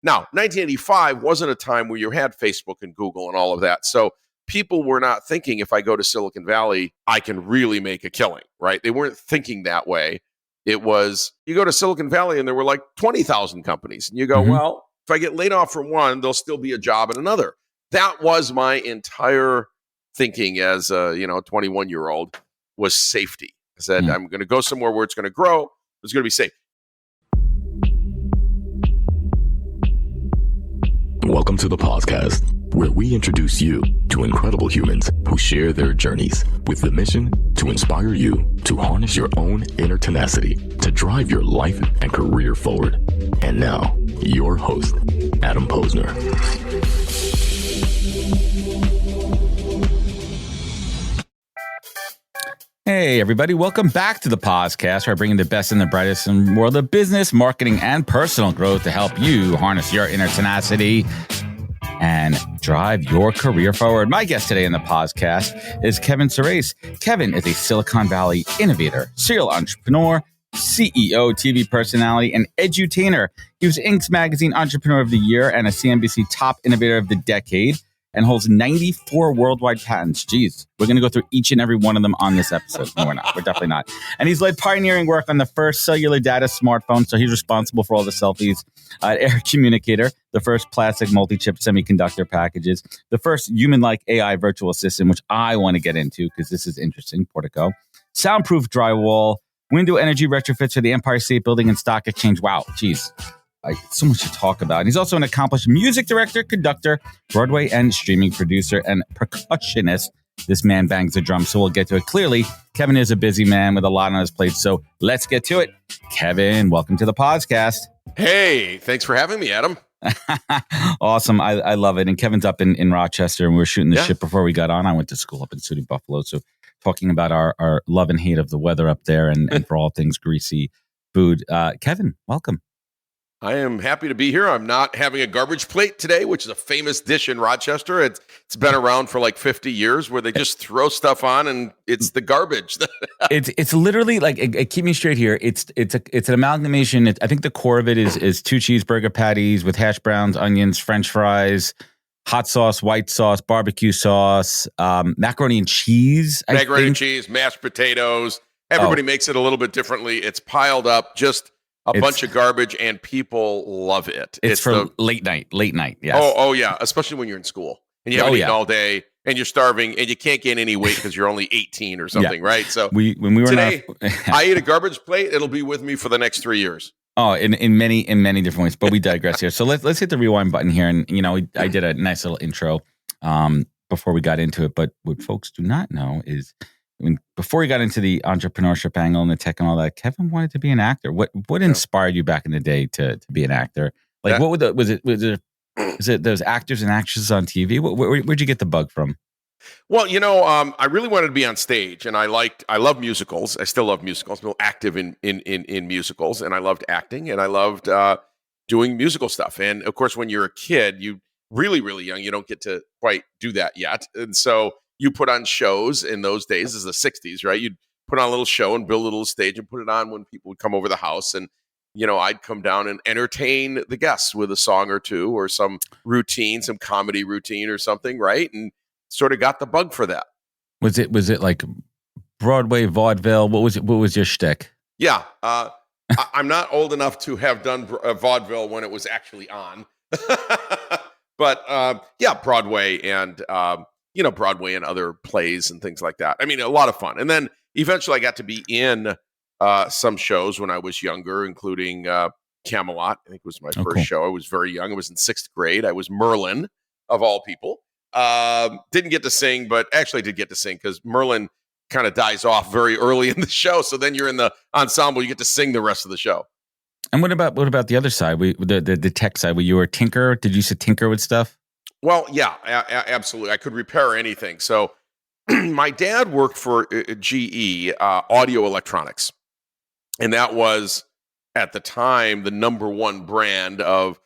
Now, 1985 wasn't a time where you had Facebook and Google and all of that. So people were not thinking, if I go to Silicon Valley, I can really make a killing, right? They weren't thinking that way. It was, you go to Silicon Valley and there were like 20,000 companies. And you go, well, if I get laid off from one, there'll still be a job in another. That was my entire thinking as a 21-year-old, was safety. I said, I'm going to go somewhere where it's going to grow. It's going to be safe. Welcome to the podcast, where we introduce you to incredible humans who share their journeys with the mission to inspire you to harness your own inner tenacity to drive your life and career forward. And now, your host, Adam Posner. Hey, everybody. Welcome back to the podcast, where I bring you the best and the brightest in the world of business, marketing, and personal growth to help you harness your inner tenacity and drive your career forward. My guest today in the podcast is Kevin Cerase. Kevin is a Silicon Valley innovator, serial entrepreneur, CEO, TV personality, and edutainer. He was Inc. Magazine Entrepreneur of the Year and a CNBC Top Innovator of the Decade, and holds 94 worldwide patents. Jeez, we're going to go through each and every one of them on this episode. No, we're not. We're definitely not. And he's led pioneering work on the first cellular data smartphone, so he's responsible for all the selfies. Air Communicator, the first plastic multi-chip semiconductor packages, the first human-like AI virtual assistant, which I want to get into because this is interesting, Portico. Soundproof drywall, window energy retrofits for the Empire State Building and Stock Exchange. Wow, geez. So much to talk about. And he's also an accomplished music director, conductor, Broadway and streaming producer, and percussionist. This man bangs the drum, so we'll get to it. Clearly, Kevin is a busy man with a lot on his plate, so let's get to it. Kevin, welcome to the podcast. Hey, thanks for having me, Adam. Awesome. I love it. And Kevin's up in Rochester, and we were shooting the shit before we got on. I went to school up in City Buffalo, so talking about our love and hate of the weather up there and for all things greasy food. Kevin, welcome. I am happy to be here. I'm not having a garbage plate today, which is a famous dish in Rochester. It's been around for like 50 years, where they just throw stuff on and it's the garbage. It's literally like, keep me straight here. It's an amalgamation. I think the core of it is 2 cheeseburger patties with hash browns, onions, French fries, hot sauce, white sauce, barbecue sauce, macaroni and cheese. Macaroni and cheese, mashed potatoes. Everybody makes it a little bit differently. It's piled up, just a bunch of garbage, and people love it. It's for late night. Yes. Oh yeah. Especially when you're in school and you haven't eaten all day and you're starving and you can't gain any weight because you're only 18 or something, right? So when we were today, I eat a garbage plate. It'll be with me for the next 3 years. Oh, in many different ways, but we digress here. So let's hit the rewind button here. And, I did a nice little intro before we got into it. But what folks do not know is, before he got into the entrepreneurship angle and the tech and all that, Kevin wanted to be an actor. What inspired you back in the day to be an actor? Like, what was it those actors and actresses on TV? Where'd you get the bug from? Well, I really wanted to be on stage, and I love musicals. I still love musicals. I'm still active in musicals, and I loved acting, and I loved doing musical stuff. And of course, when you're a kid, you really, really young, you don't get to quite do that yet. And so you put on shows in those days, as the 60s, right? You'd put on a little show and build a little stage and put it on when people would come over the house. And, I'd come down and entertain the guests with a song or two or some routine, some comedy routine or something, right? And sort of got the bug for that. Was it like Broadway, vaudeville? What was your shtick? Yeah. I'm not old enough to have done vaudeville when it was actually on. But, Broadway and... Broadway and other plays and things like that. I mean, a lot of fun. And then eventually I got to be in some shows when I was younger, including Camelot. I think it was my first show. I was very young. I was in 6th grade. I was Merlin, of all people. Didn't get to sing, but actually did get to sing because Merlin kind of dies off very early in the show. So then you're in the ensemble. You get to sing the rest of the show. And what about the other side, the tech side? Were you a tinker? Did you used to tinker with stuff? Well, yeah, absolutely. I could repair anything. So my dad worked for GE Audio Electronics, and that was, at the time, the number one brand of,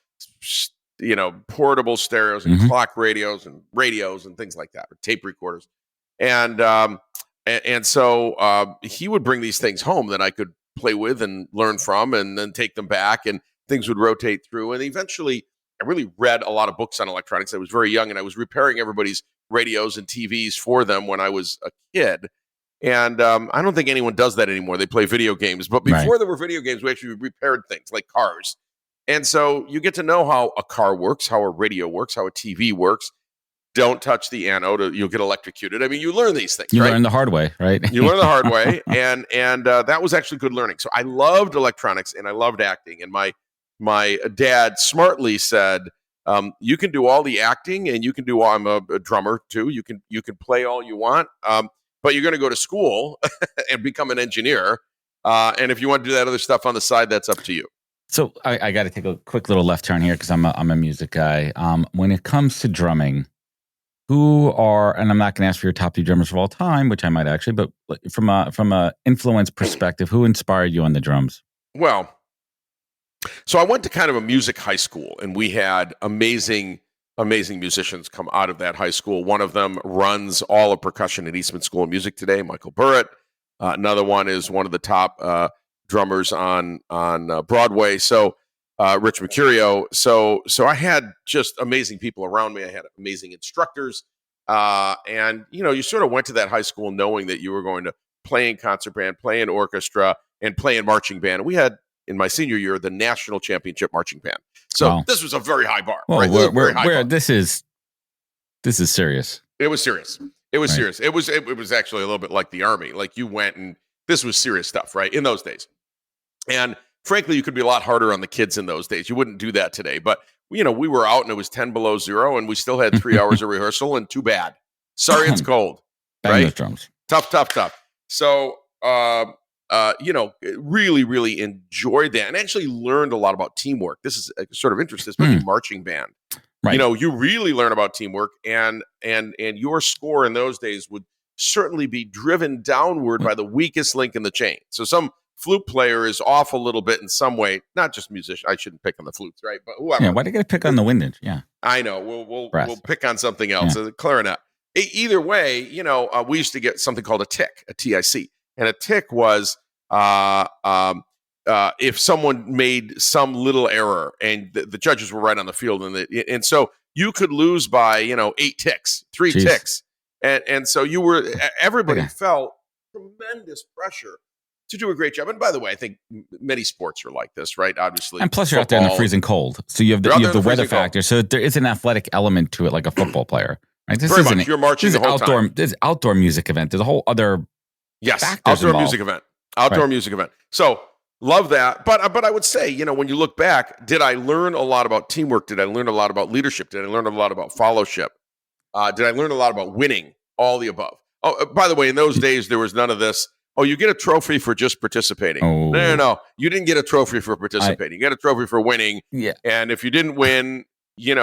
portable stereos and clock radios and things like that, or tape recorders. And so he would bring these things home that I could play with and learn from and then take them back, and things would rotate through. And eventually really read a lot of books on electronics. I was very young, and I was repairing everybody's radios and TVs for them when I was a kid. And I don't think anyone does that anymore. They play video games. But before there were video games, we actually repaired things like cars. And so you get to know how a car works, how a radio works, how a TV works. Don't touch the anode, you'll get electrocuted. I mean, you learn these things. You learn the hard way, right? You learn the hard way, and that was actually good learning. So I loved electronics, and I loved acting. And my dad smartly said, "You can do all the acting, and you can do. I'm a drummer too. You can play all you want, but you're going to go to school and become an engineer. And if you want to do that other stuff on the side, that's up to you." So I got to take a quick little left turn here because I'm a music guy. When it comes to drumming, and I'm not going to ask for your top 3 drummers of all time, which I might actually, but from a influence perspective, who inspired you on the drums? Well, so I went to kind of a music high school, and we had amazing musicians come out of that high school. One of them runs all of percussion at Eastman School of Music today, Michael Burrett. Another one is one of the top drummers on Broadway. So Rich Mercurio. So I had just amazing people around me. I had amazing instructors. And, you sort of went to that high school knowing that you were going to play in concert band, play in orchestra, and play in marching band. And we had, in my senior year, the national championship marching band. So This was a very high bar. Well, right? This is serious. It was serious. It was serious. It was actually a little bit like the Army. Like you went and this was serious stuff, right? In those days. And frankly, you could be a lot harder on the kids in those days. You wouldn't do that today. But, we were out and it was 10 below zero and we still had 3 hours of rehearsal and too bad. Sorry, it's cold. Bang those drums. Tough. So, really, really enjoyed that and actually learned a lot about teamwork. This is sort of interesting, especially marching band. Right. You really learn about teamwork and your score in those days would certainly be driven downward by the weakest link in the chain. So some flute player is off a little bit in some way, not just musician. I shouldn't pick on the flutes, right? But whoever. Yeah, why do you got to pick on the windage? Yeah, I know. We'll pick on something else. Yeah. Clarinet. Either way, we used to get something called a tick, a TIC, and a tick was if someone made some little error, and the judges were right on the field, and so you could lose by 8 ticks, 3 ticks, and so everybody felt tremendous pressure to do a great job. And by the way, I think many sports are like this, right? Obviously. And plus you're out there in the freezing cold. So you have the weather factor. So there is an athletic element to it, like a football player, right? This Very much. You're marching the whole time. This is outdoor music event. There's a whole other factors outdoor involved. music event. Outdoor music event. So love that. But I would say, when you look back, did I learn a lot about teamwork? Did I learn a lot about leadership? Did I learn a lot about fellowship? Did I learn a lot about winning? All the above. Oh, by the way, in those days, there was none of this. Oh, you get a trophy for just participating. Oh. No. You didn't get a trophy for participating. You got a trophy for winning. Yeah. And if you didn't win, you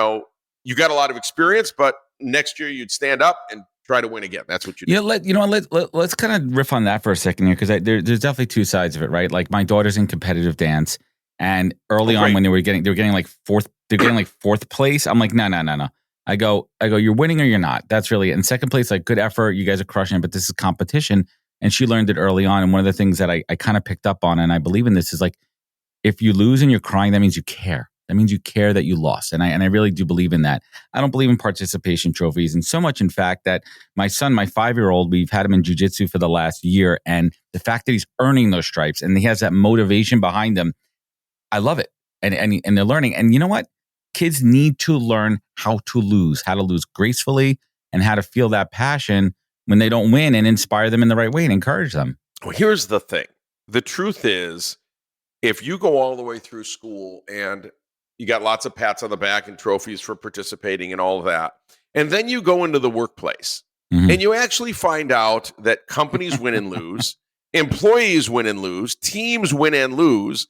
got a lot of experience, but next year you'd stand up and try to win again. That's what you do. Let's kind of riff on that for a second here, because there's definitely two sides of it, right? Like my daughter's in competitive dance, and early on when they were getting like fourth place. I'm like, no. I go, you're winning or you're not. That's really it. And second place, like, good effort. You guys are crushing it, but this is competition. And she learned it early on. And one of the things that I kind of picked up on, and I believe in this, is like, if you lose and you're crying, that means you care. That means you care that you lost. And I really do believe in that. I don't believe in participation trophies. And so much, in fact, that my son, my 5-year-old, we've had him in jiu-jitsu for the last year. And the fact that he's earning those stripes and he has that motivation behind him, I love it. And they're learning. And you know what? Kids need to learn how to lose gracefully, and how to feel that passion when they don't win, and inspire them in the right way and encourage them. Well, here's the thing. The truth is, if you go all the way through school and you got lots of pats on the back and trophies for participating and all of that, and then you go into the workplace and you actually find out that companies win and lose, employees win and lose, teams win and lose,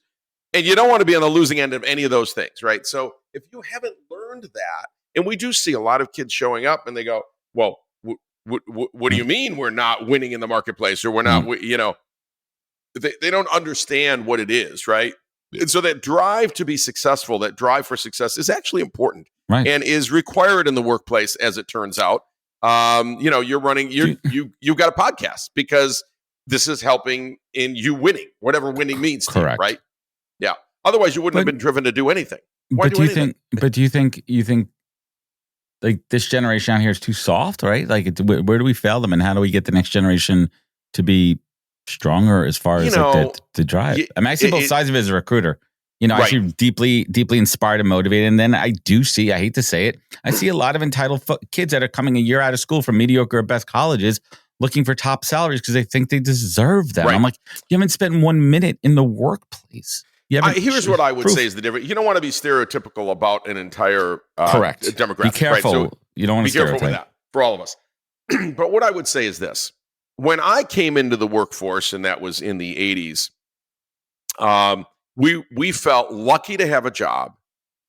and you don't want to be on the losing end of any of those things, right? So if you haven't learned that, and we do see a lot of kids showing up and they go, well, what do you mean we're not winning in the marketplace, or we're not, they don't understand what it is, right? And so that drive to be successful, that drive for success, is actually important, right, and is required in the workplace, as it turns out. You've got a podcast because this is helping in you winning, whatever winning means to you, correct, right? Yeah. Otherwise, you wouldn't have been driven to do anything. Why But do anything? do you think like this generation out here is too soft, right? Like, where do we fail them, and how do we get the next generation to be stronger as far You as like know, the drive? I mean, I see both sides of it as a recruiter. You know, I Right. see deeply inspired and motivated, and then I do see, I hate to say it, I see a lot of entitled kids that are coming a year out of school from mediocre at best colleges looking for top salaries because they think they deserve them. Right. I'm like, you haven't spent 1 minute in the workplace. Here's what I would say is the difference. You don't want to be stereotypical about an entire correct demographic. Be careful. Right? So you don't want be to careful with stereotype. that for all of us. But what I would say is this: when I came into the workforce, and that was in the 80s, we felt lucky to have a job.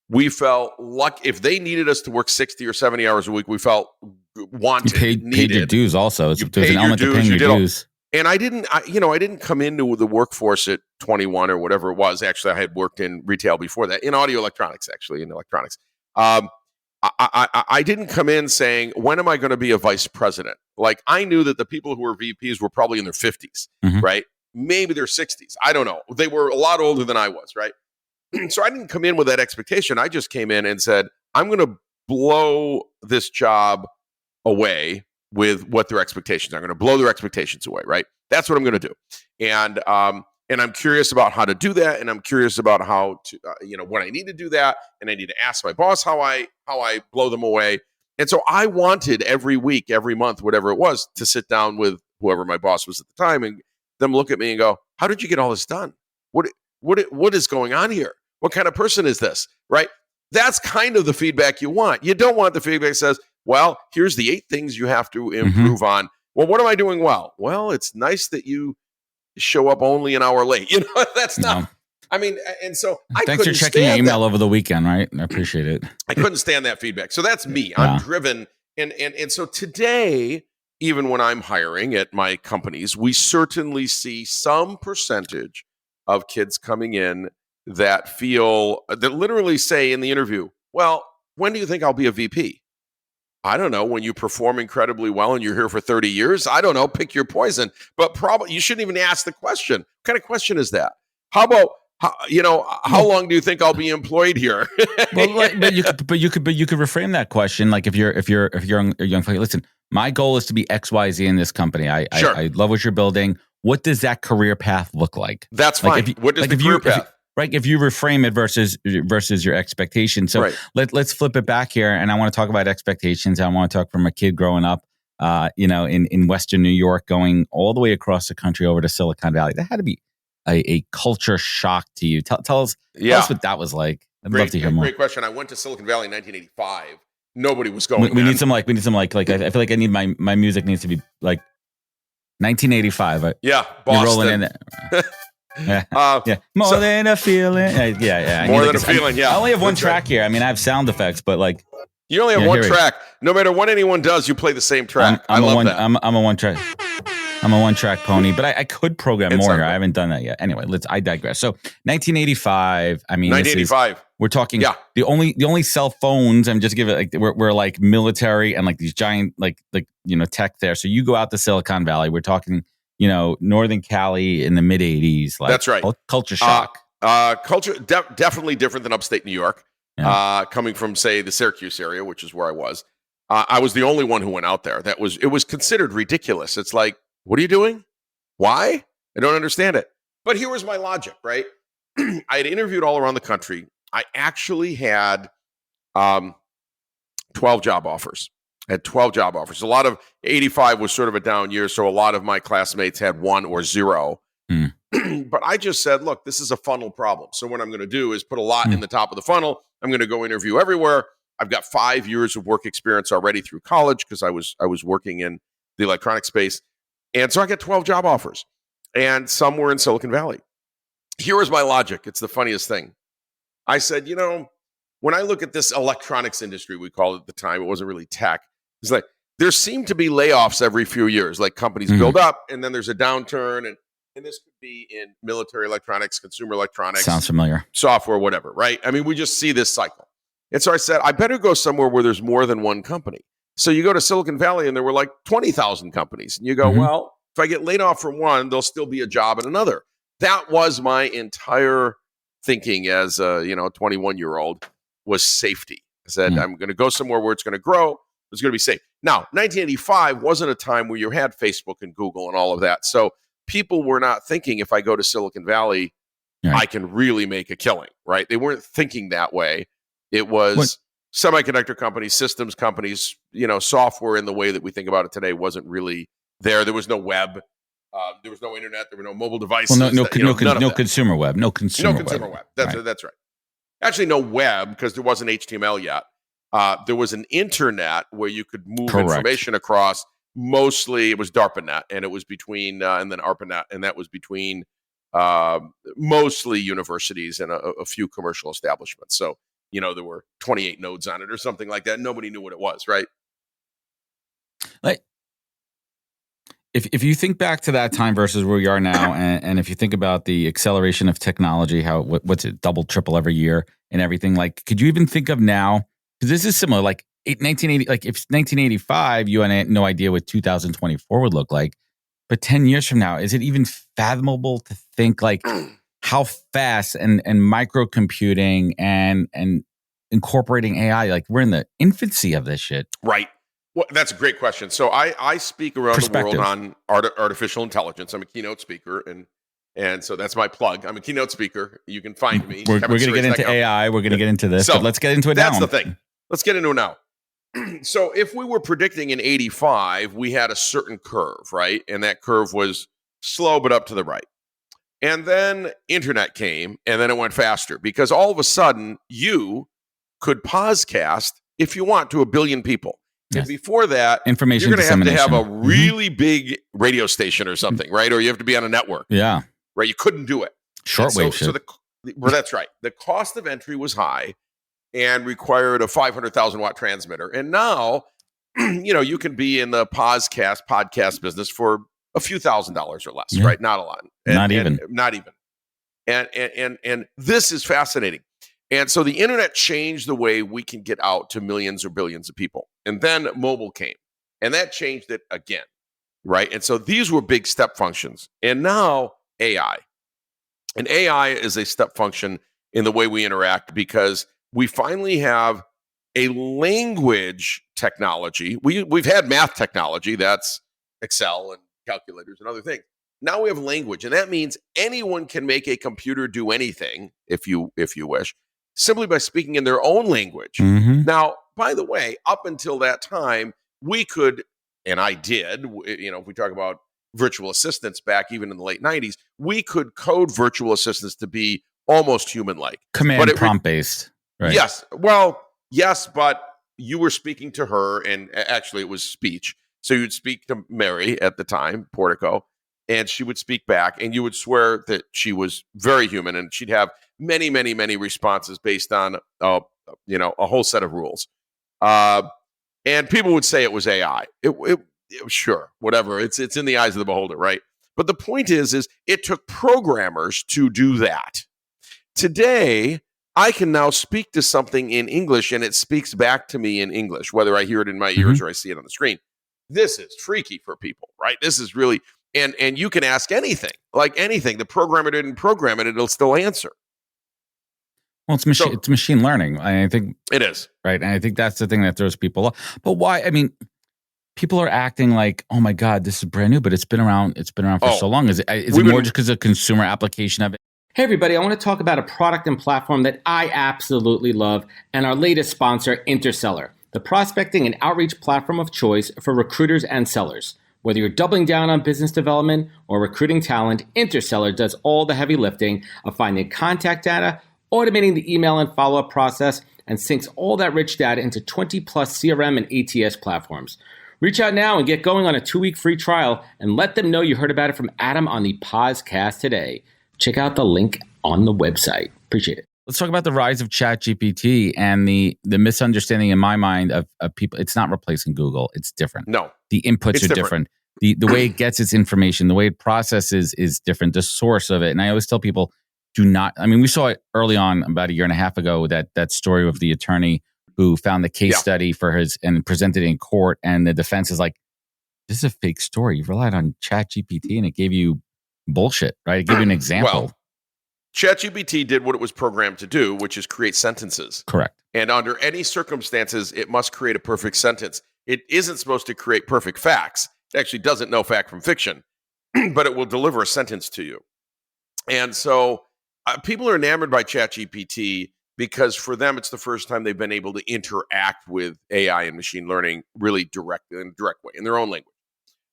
We felt lucky if they needed us to work 60 or 70 hours a week. We felt wanted, paid your dues. Also, You there's paid an your element to dues, paying you your did all- dues. And I didn't come into the workforce at 21 or whatever it was. Actually, I had worked in retail before that, in audio electronics, actually, in electronics. I didn't come in saying, when am I going to be a vice president? Like, I knew that the people who were VPs were probably in their 50s, Mhm. right? Maybe their 60s. I don't know. They were a lot older than I was, right? So I didn't come in with that expectation. I just came in and said, I'm going to blow this job away with what their expectations are. I'm going to blow their expectations away, right? That's what I'm going to do. And I'm curious about how to do that, and I'm curious about how to, when I need to do that, and I need to ask my boss how I blow them away. And so I wanted every week, every month, whatever it was, to sit down with whoever my boss was at the time, and them look at me and go, "How did you get all this done? What is going on here? What kind of person is this?" Right? That's kind of the feedback you want. You don't want the feedback that says, well, here's the 8 things you have to improve on. Well, what am I doing well? Well, it's nice that you show up only an hour late. That's not, No. I mean, and so Thanks for checking your email over the weekend, right? I appreciate it. I couldn't stand that feedback. So that's me. Yeah. I'm driven. And so today, even when I'm hiring at my companies, we certainly see some percentage of kids coming in that literally say in the interview, well, when do you think I'll be a VP? I don't know. When you perform incredibly well and you're here for 30 years, I don't know. Pick your poison. But probably you shouldn't even ask the question. What kind of question is that? How about how long do you think I'll be employed here? Well, but you could reframe that question. Like if you're a young player, listen, my goal is to be X, Y, Z in this company. Sure. I love what you're building. What does that career path look like? That's fine. What does the career path? Right, if you reframe it versus your expectations. So right. let's flip it back here, and I want to talk about expectations. I want to talk from a kid growing up, in Western New York, going all the way across the country over to Silicon Valley. That had to be a culture shock to you. Tell us what that was like. I'd love to hear more. Great question. I went to Silicon Valley in 1985. Nobody was going. We need some like I feel like I need my music needs to be like 1985. Yeah, Boston. You're rolling in there. More than a feeling. More than a feeling. Yeah. I only have one track here. I mean, I have sound effects, but like you only have one track. No matter what anyone does, you play the same track. I love that. I'm a one track. I'm a one track pony, but I could program more here. I haven't done that yet. Anyway, I digress. So 1985. I mean, 1985. We're talking the only cell phones. I'm just giving it like we're like military and like these giant like tech there. So you go out to Silicon Valley. We're talking. Northern Cali in the mid 80s. Like, that's right. Culture shock. Culture definitely different than upstate New York. Yeah. Coming from, say, the Syracuse area, which is where I was. I was the only one who went out there. It was considered ridiculous. It's like, what are you doing? Why? I don't understand it. But here was my logic, right? I had interviewed all around the country. I actually had 12 job offers. I had 12 job offers. A lot of 85 was sort of a down year, so a lot of my classmates had 1 or 0. But I just said, look, this is a funnel problem. So what I'm going to do is put a lot in the top of the funnel. I'm going to go interview everywhere. I've got 5 years of work experience already through college because I was working in the electronic space. And so I got 12 job offers, and some were in Silicon Valley. Here was my logic. It's the funniest thing. I said, when I look at this electronics industry, we called it at the time, it wasn't really tech. It's like there seem to be layoffs every few years, like companies build up and then there's a downturn. And this could be in military electronics, consumer electronics. Sounds familiar. Software, whatever, right? I mean, we just see this cycle. And so I said, I better go somewhere where there's more than one company. So you go to Silicon Valley and there were like 20,000 companies. And you go, well, if I get laid off from one, there'll still be a job at another. That was my entire thinking as a 21-year-old was safety. I said, I'm going to go somewhere where it's going to grow. It's going to be safe. Now, 1985 wasn't a time where you had Facebook and Google and all of that. So people were not thinking, if I go to Silicon Valley, I can really make a killing, right? They weren't thinking that way. It was semiconductor companies, systems companies, software in the way that we think about it today wasn't really there. There was no web. There was no internet. There were no mobile devices. Well, no consumer web. No consumer web. That's right. Actually, no web, because there wasn't HTML yet. There was an internet where you could move information across. Mostly, it was DARPANET, and it was between, and then ARPANET, and that was between mostly universities and a few commercial establishments. So, there were 28 nodes on it or something like that. Nobody knew what it was, right? Like, if you think back to that time versus where we are now, and if you think about the acceleration of technology, how what's it, double, triple every year and everything, like, could you even think of now? Because this is similar, like 1980, like if 1985, you had no idea what 2024 would look like. But 10 years from now, is it even fathomable to think like how fast and microcomputing and incorporating AI, like we're in the infancy of this shit? Right. Well, that's a great question. So I speak around the world on artificial intelligence. I'm a keynote speaker, and so that's my plug. I'm a keynote speaker. You can find me. We're going to get into AI. We're going to get into this. So but let's get into it now. That's the thing. Let's get into it now. So if we were predicting in 85, we had a certain curve, right? And that curve was slow but up to the right. And then internet came, and then it went faster, because all of a sudden you could podcast if you want to 1 billion people. Yes. And before that, information you're going to have a really big radio station or something, right? Or you have to be on a network. Yeah. Right? You couldn't do it. Shortwave shit. Well, that's right. The cost of entry was high and required a 500,000 watt transmitter. And now, you can be in the podcast business for a few $1,000s or less, right? Not a lot. Not even. And this is fascinating. And so the internet changed the way we can get out to millions or billions of people. And then mobile came, and that changed it again, right? And so these were big step functions. And now AI. And AI is a step function in the way we interact, because we finally have a language technology. We've had math technology, that's Excel and calculators and other things. Now we have language, and that means anyone can make a computer do anything, if you wish, simply by speaking in their own language. Mm-hmm. Now, by the way, up until that time, we could, and I did, if we talk about virtual assistants back even in the late 90s, we could code virtual assistants to be almost human-like. Command prompt based. Right. Yes. Well, yes, but you were speaking to her, and actually it was speech. So you'd speak to Mary at the time, Portico, and she would speak back, and you would swear that she was very human, and she'd have many, many, many responses based on a whole set of rules. And people would say it was AI. Sure, whatever. It's in the eyes of the beholder, right? But the point is it took programmers to do that. Today, I can now speak to something in English, and it speaks back to me in English, whether I hear it in my ears or I see it on the screen. This is freaky for people, right? This is really, and you can ask anything, like anything. The programmer didn't program it, it'll still answer. Well, it's machine learning. I think it is, right, and I think that's the thing that throws people off. But why? I mean, people are acting like, "Oh my God, this is brand new," but it's been around. It's been around for so long. Is it more just because of consumer application of it? Hey everybody, I want to talk about a product and platform that I absolutely love, and our latest sponsor, Interseller, the prospecting and outreach platform of choice for recruiters and sellers. Whether you're doubling down on business development or recruiting talent, Interseller does all the heavy lifting of finding contact data, automating the email and follow-up process, and syncs all that rich data into 20 plus CRM and ATS platforms. Reach out now and get going on a 2-week free trial, and let them know you heard about it from Adam on the podcast today. Check out the link on the website. Appreciate it. Let's talk about the rise of ChatGPT and the misunderstanding in my mind of people. It's not replacing Google. It's different. No. The inputs are different. The way it gets its information, the way it processes is different. The source of it. And I always tell people, do not. I mean, we saw it early on about a year and a half ago, that story of the attorney who found the case study for his and presented it in court. And the defense is like, this is a fake story. You relied on ChatGPT and it gave you bullshit, right? It gave you an example. Well, ChatGPT did what it was programmed to do, which is create sentences. Correct. And under any circumstances, it must create a perfect sentence. It isn't supposed to create perfect facts. It actually doesn't know fact from fiction, but it will deliver a sentence to you. And so people are enamored by ChatGPT because for them, it's the first time they've been able to interact with AI and machine learning really in a direct way, in their own language.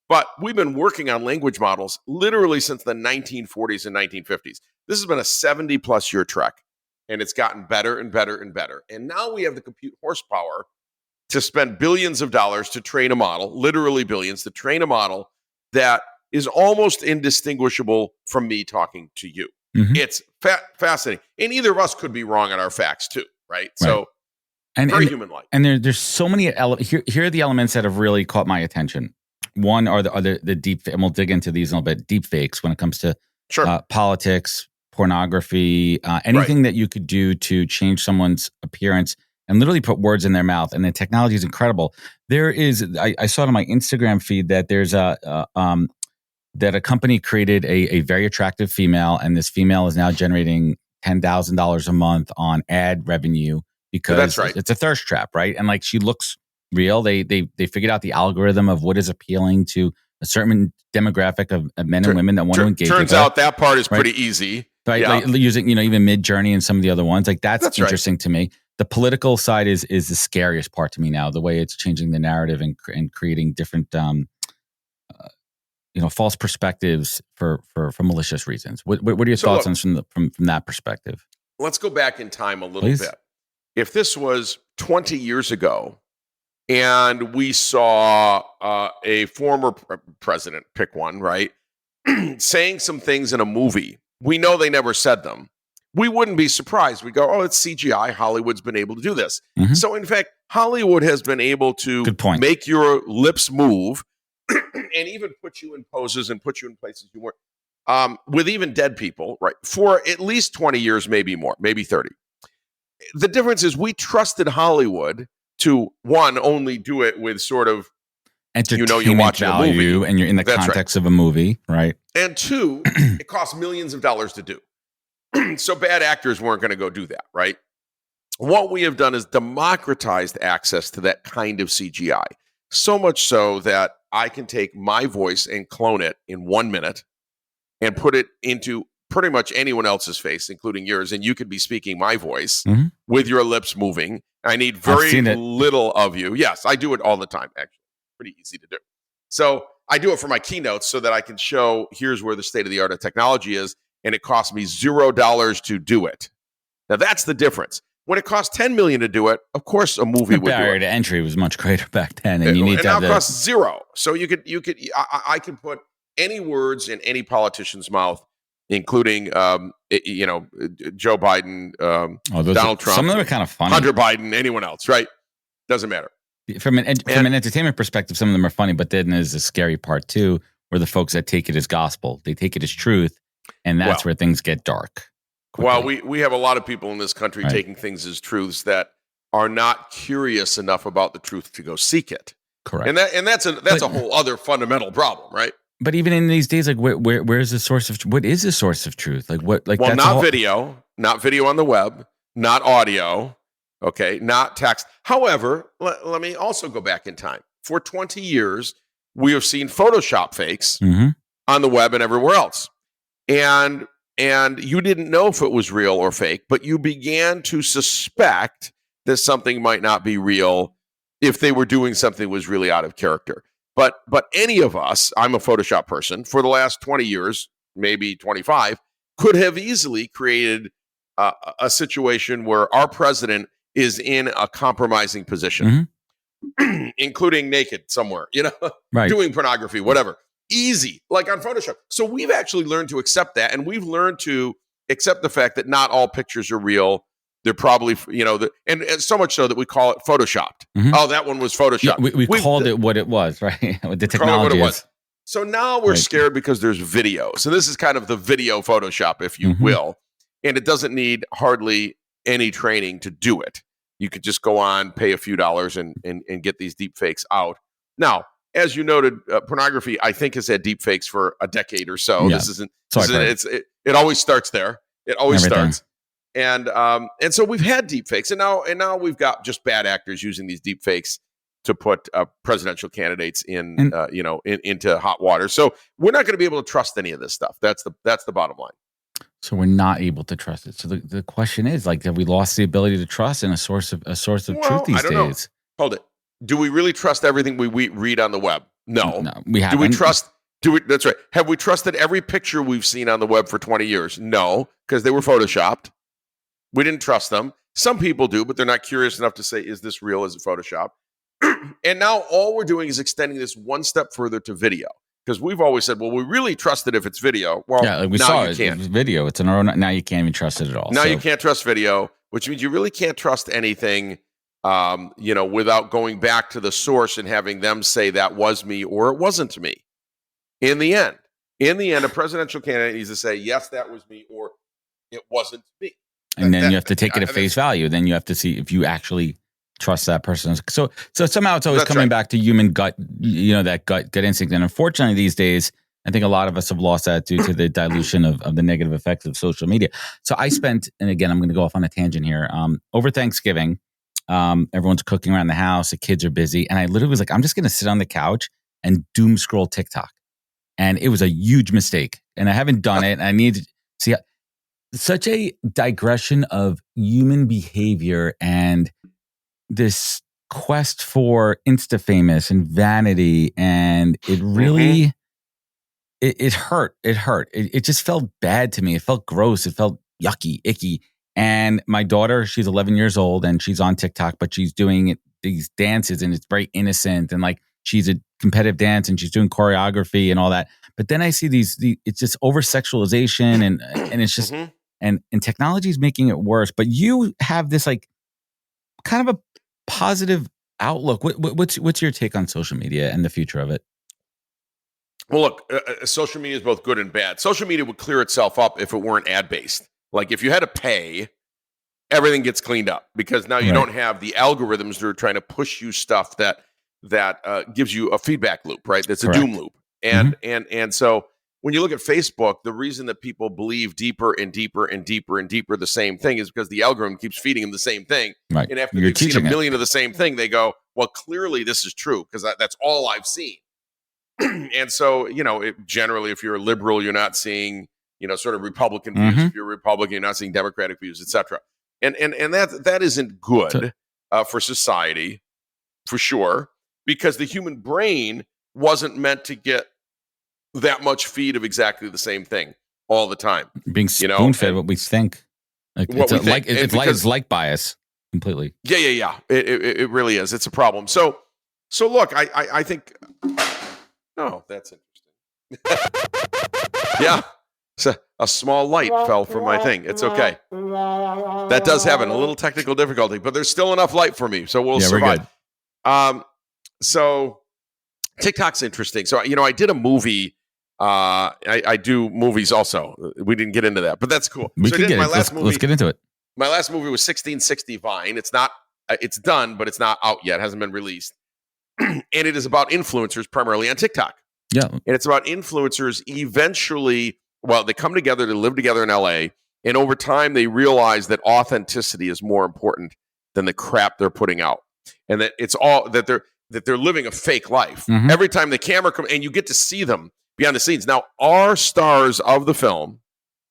But we've been working on language models literally since the 1940s and 1950s. This has been a 70-plus year trek, and it's gotten better and better and better. And now we have the compute horsepower to spend billions of dollars to train a model, literally billions, to train a model that is almost indistinguishable from me talking to you. Mm-hmm. It's fascinating. And either of us could be wrong on our facts too, right? So very human-like. And there's so many elements. Here are the elements that have really caught my attention. One are the deep, and we'll dig into these in a little bit, deep fakes when it comes to politics, pornography, anything that you could do to change someone's appearance and literally put words in their mouth. And the technology is incredible. There is, I saw it on my Instagram feed that there's that a company created a very attractive female, and this female is now generating $10,000 a month on ad revenue because it's a thirst trap, right? And like she looks real. They figured out the algorithm of what is appealing to a certain demographic of men and women that want to engage. Turns out that part is pretty easy. Right, like using even Mid-Journey and some of the other ones. Like that's interesting to me. The political side is the scariest part to me now. The way it's changing the narrative and creating different false perspectives for malicious reasons. What are your thoughts on from that perspective? Let's go back in time a little bit. If this was 20 years ago, and we saw a former president, pick one, right, saying some things in a movie, we know they never said them. We wouldn't be surprised. We'd go, oh, it's CGI. Hollywood's been able to do this. Mm-hmm. So, in fact, Hollywood has been able to make your lips move and even put you in poses and put you in places you weren't, with even dead people, right, for at least 20 years, maybe more, maybe 30. The difference is we trusted Hollywood to, one, only do it with sort of, you're watching value, a movie. And you're in the context of a movie, right? And two, it costs millions of dollars to do. So bad actors weren't going to go do that, right? What we have done is democratized access to that kind of CGI. So much so that I can take my voice and clone it in 1 minute and put it into pretty much anyone else's face, including yours. And you could be speaking my voice with your lips moving. I need very little of you. Yes, I do it all the time, actually. Pretty easy to do. So I do it for my keynotes so that I can show here's where the state of the art of technology is, and it costs me $0 to do it. Now that's the difference. When it costs $10 million to do it, of course a movie would do it. The barrier to entry was much greater back then, and you need to now it costs zero. So I can put any words in any politician's mouth, including Joe Biden, Donald Trump, some of them are kind of funny. Hunter Biden, anyone else, right? Doesn't matter. From an entertainment perspective, some of them are funny, but then there's a scary part too, where the folks that take it as gospel, they take it as truth, and that's where things get dark quickly. Well, we have a lot of people in this country taking things as truths that are not curious enough about the truth to go seek it. Correct. And that's a whole other fundamental problem, right? But even in these days, like where's the source of what is the source of truth? Like what? Like, well, not video on the web, not audio. Okay, not text. However, let me also go back in time. For 20 years, we have seen Photoshop fakes on the web and everywhere else. And you didn't know if it was real or fake, but you began to suspect that something might not be real if they were doing something that was really out of character. But any of us, I'm a Photoshop person, for the last 20 years, maybe 25, could have easily created a situation where our president is in a compromising position, including naked somewhere, doing pornography, whatever. Easy, like on Photoshop. So we've actually learned to accept that, and we've learned to accept the fact that not all pictures are real. They're probably, and so much so that we call it Photoshopped. Oh, that one was Photoshopped. Yeah, we called it what it was, right? What the technology is. So now we're scared because there's video. So this is kind of the video Photoshop, if you will. And it doesn't need hardly any training to do it. You could just go on, pay a few dollars, and get these deep fakes out. Now, as you noted, pornography, I think, has had deep fakes for a decade or so. Yeah. It always starts there. It always Everything. starts. And so we've had deep fakes, and now we've got just bad actors using these deep fakes to put presidential candidates into hot water. So we're not going to be able to trust any of this stuff. That's the bottom line. So we're not able to trust it. So the question is, like, have we lost the ability to trust in a source of truth these I don't days? Know. Hold it. Do we really trust everything we read on the web? No. We haven't. Do we trust? That's right. Have we trusted every picture we've seen on the web for 20 years? No, because they were photoshopped. We didn't trust them. Some people do, but they're not curious enough to say, is this real? Is it Photoshop? And now all we're doing is extending this one step further to video. Because we've always said, well, we really trust it if it's video. Well, yeah, like we saw it. It's video. It's now you can't even trust it at all. Now you can't trust video, which means you really can't trust anything, without going back to the source and having them say that was me or it wasn't me. In the end, a presidential candidate needs to say, yes, that was me or it wasn't me. And then you have to take it at face value. Then you have to see if you actually trust that person. So somehow it's always coming back to human gut, that gut instinct. And unfortunately these days, I think a lot of us have lost that due to the dilution of the negative effects of social media. So I spent, and again, I'm going to go off on a tangent here. Over Thanksgiving, everyone's cooking around the house. The kids are busy. And I literally was like, I'm just going to sit on the couch and doom scroll TikTok. And it was a huge mistake. And I haven't done it. I need to see such a digression of human behavior and this quest for Insta famous and vanity. And it really, it hurt. It hurt. It just felt bad to me. It felt gross. It felt yucky, icky. And my daughter, she's 11 years old and she's on TikTok, but she's doing these dances and it's very innocent. And like, she's a competitive dance and she's doing choreography and all that. But then I see it's just over sexualization and it's just, and technology is making it worse. But you have this like kind of a positive outlook. What's your take on social media and the future of it? Well, look, social media is both good and bad. Social media would clear itself up if it weren't ad-based. Like if you had to pay, everything gets cleaned up because now you don't have the algorithms that are trying to push you stuff that gives you a feedback loop, right? That's a doom loop. And so when you look at Facebook, the reason that people believe deeper and deeper and deeper and deeper the same thing is because the algorithm keeps feeding them the same thing. Right. And after they've seen a million of the same thing, they go, well, clearly this is true because that's all I've seen. And so, generally, if you're a liberal, you're not seeing, sort of Republican views. If you're a Republican, you're not seeing Democratic views, et cetera. And that isn't good for society, for sure, because the human brain wasn't meant to get that much feed of exactly the same thing all the time. Being spoon-fed what we think. It's like bias completely. Yeah. It really is. It's a problem. So look, I think. Oh, that's interesting. Yeah. So a small light fell from my thing. It's okay. That does happen. A little technical difficulty, but there's still enough light for me, so we'll survive. We're good. So TikTok's interesting. So I did a movie. I do movies also. We didn't get into that, but that's cool. Let's get into it. My last movie was 1660 Vine. It's not. It's done, but it's not out yet. It hasn't been released. And it is about influencers primarily on TikTok. Yeah. And it's about influencers eventually, they come together to live together in LA. And over time, they realize that authenticity is more important than the crap they're putting out. And that it's all that they're living a fake life. Every time the camera comes and you get to see them behind the scenes. Now, our stars of the film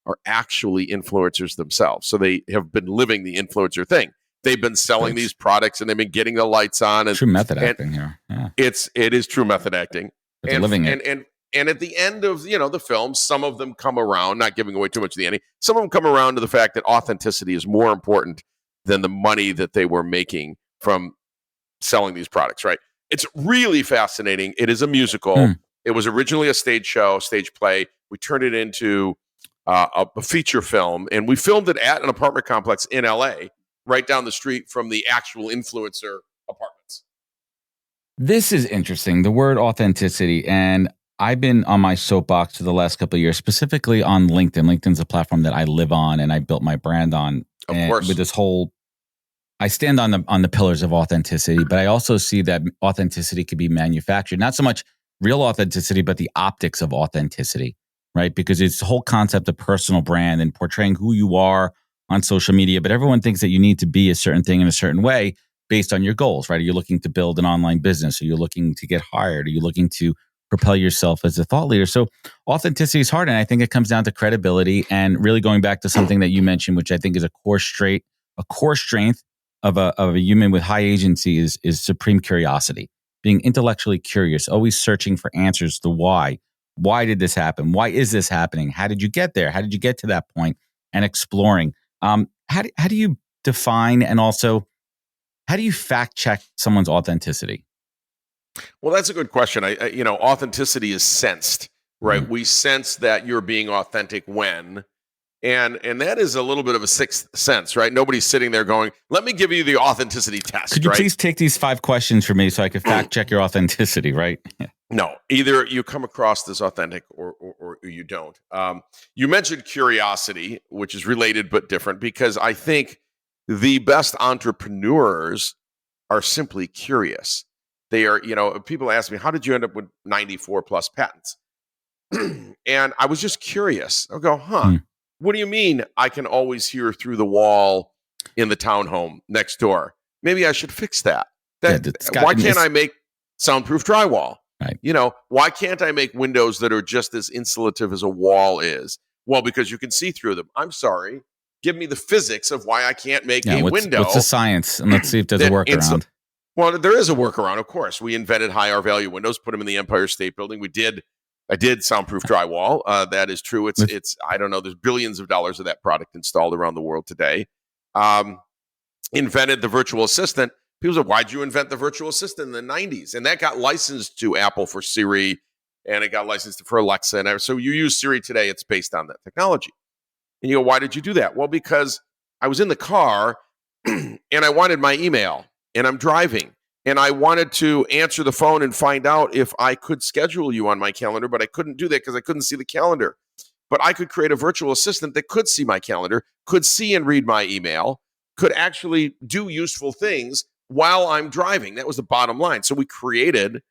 are actually influencers themselves. So they have been living the influencer thing. They've been selling these products and they've been getting the lights on. And, true method acting here. Yeah. It is true method acting. But they're living it. And at the end of the film, some of them come around, not giving away too much of the ending. Some of them come around to the fact that authenticity is more important than the money that they were making from selling these products. Right? It's really fascinating. It is a musical. It was originally a stage play. We turned it into a feature film, and we filmed it at an apartment complex in LA, right down the street from the actual influencer apartments. This is interesting. The word authenticity, and I've been on my soapbox for the last couple of years, specifically on LinkedIn. LinkedIn's a platform that I live on and I built my brand on. Of course. With this whole, I stand on the pillars of authenticity, but I also see that authenticity could be manufactured. Not so much real authenticity, but the optics of authenticity, right? Because it's the whole concept of personal brand and portraying who you are on social media. But everyone thinks that you need to be a certain thing in a certain way based on your goals, right? Are you looking to build an online business? Are you looking to get hired? Are you looking to propel yourself as a thought leader? So authenticity is hard. And I think it comes down to credibility and really going back to something that you mentioned, which I think is a core strength of a human with high agency is supreme curiosity, being intellectually curious, always searching for answers to why. Why did this happen? Why is this happening? How did you get there? How did you get to that point? And exploring. How do you define and also how do you fact check someone's authenticity? Well, that's a good question. Authenticity is sensed, right? We sense that you're being authentic when, and that is a little bit of a sixth sense, right? Nobody's sitting there going, "Let me give you the authenticity test." Could you please take these 5 questions for me so I can fact check your authenticity, right? No, either you come across as authentic or you don't. You mentioned curiosity, which is related but different, because I think the best entrepreneurs are simply curious. They are, people ask me, how did you end up with 94 plus patents? And I was just curious. I'll go, what do you mean I can always hear through the wall in the townhome next door? Maybe I should fix that. Why can't I make soundproof drywall? Right. Why can't I make windows that are just as insulative as a wall is? Well, because you can see through them. I'm sorry. Give me the physics of why I can't make a window. What's the science? And let's see if there's a workaround. Well, there is a workaround, of course. We invented high R-value windows, put them in the Empire State Building. I did soundproof drywall. That is true. It's I don't know. There's billions of dollars of that product installed around the world today. Invented the virtual assistant. People say, why'd you invent the virtual assistant in the 90s? And that got licensed to Apple for Siri, and it got licensed for Alexa. And so you use Siri today. It's based on that technology. And you go, why did you do that? Well, because I was in the car and I wanted my email. And I'm driving, and I wanted to answer the phone and find out if I could schedule you on my calendar, but I couldn't do that because I couldn't see the calendar. But I could create a virtual assistant that could see my calendar, could see and read my email, could actually do useful things while I'm driving. That was the bottom line. So we created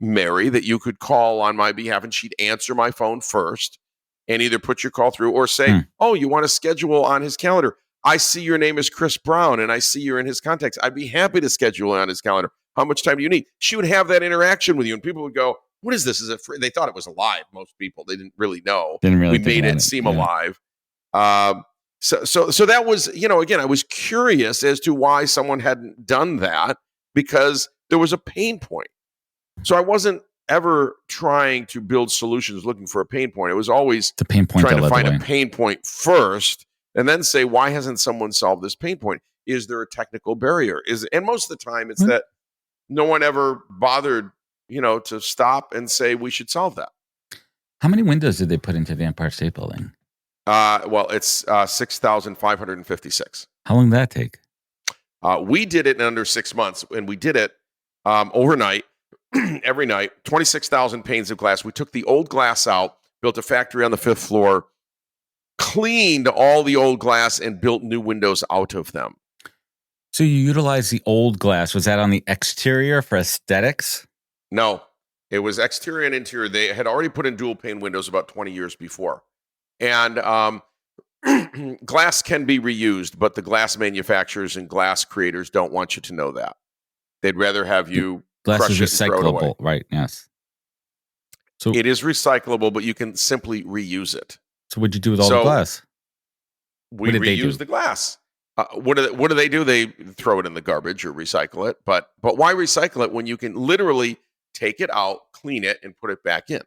Mary that you could call on my behalf, and she'd answer my phone first and either put your call through or say, oh, you want to schedule on his calendar. I see your name is Chris Brown, and I see you're in his contacts. I'd be happy to schedule on his calendar. How much time do you need? She would have that interaction with you, and people would go, what is this? Is it free? They thought it was alive, most people. They didn't really know. We made it seem alive. So that was, again, I was curious as to why someone hadn't done that because there was a pain point. So I wasn't ever trying to build solutions looking for a pain point. It was always the pain point trying to find a pain point first and then say, why hasn't someone solved this pain point? Is there a technical barrier? And most of the time it's that no one ever bothered, to stop and say we should solve that. How many windows did they put into the Empire State Building? Well, it's 6,556. How long did that take? We did it in under 6 months, and we did it overnight, every night, 26,000 panes of glass. We took the old glass out, built a factory on the 5th floor, cleaned all the old glass, and built new windows out of them. So you utilized the old glass. Was that on the exterior for aesthetics? No, it was exterior and interior. They had already put in dual pane windows about 20 years before. And glass can be reused, but the glass manufacturers and glass creators don't want you to know that. They'd rather have you glass is crush it and throw it away. recyclable, right? Yes. So it is recyclable, but you can simply reuse it. So what'd you do with all the glass? We reuse the glass. What do they do? They throw it in the garbage or recycle it. But why recycle it when you can literally take it out, clean it, and put it back in?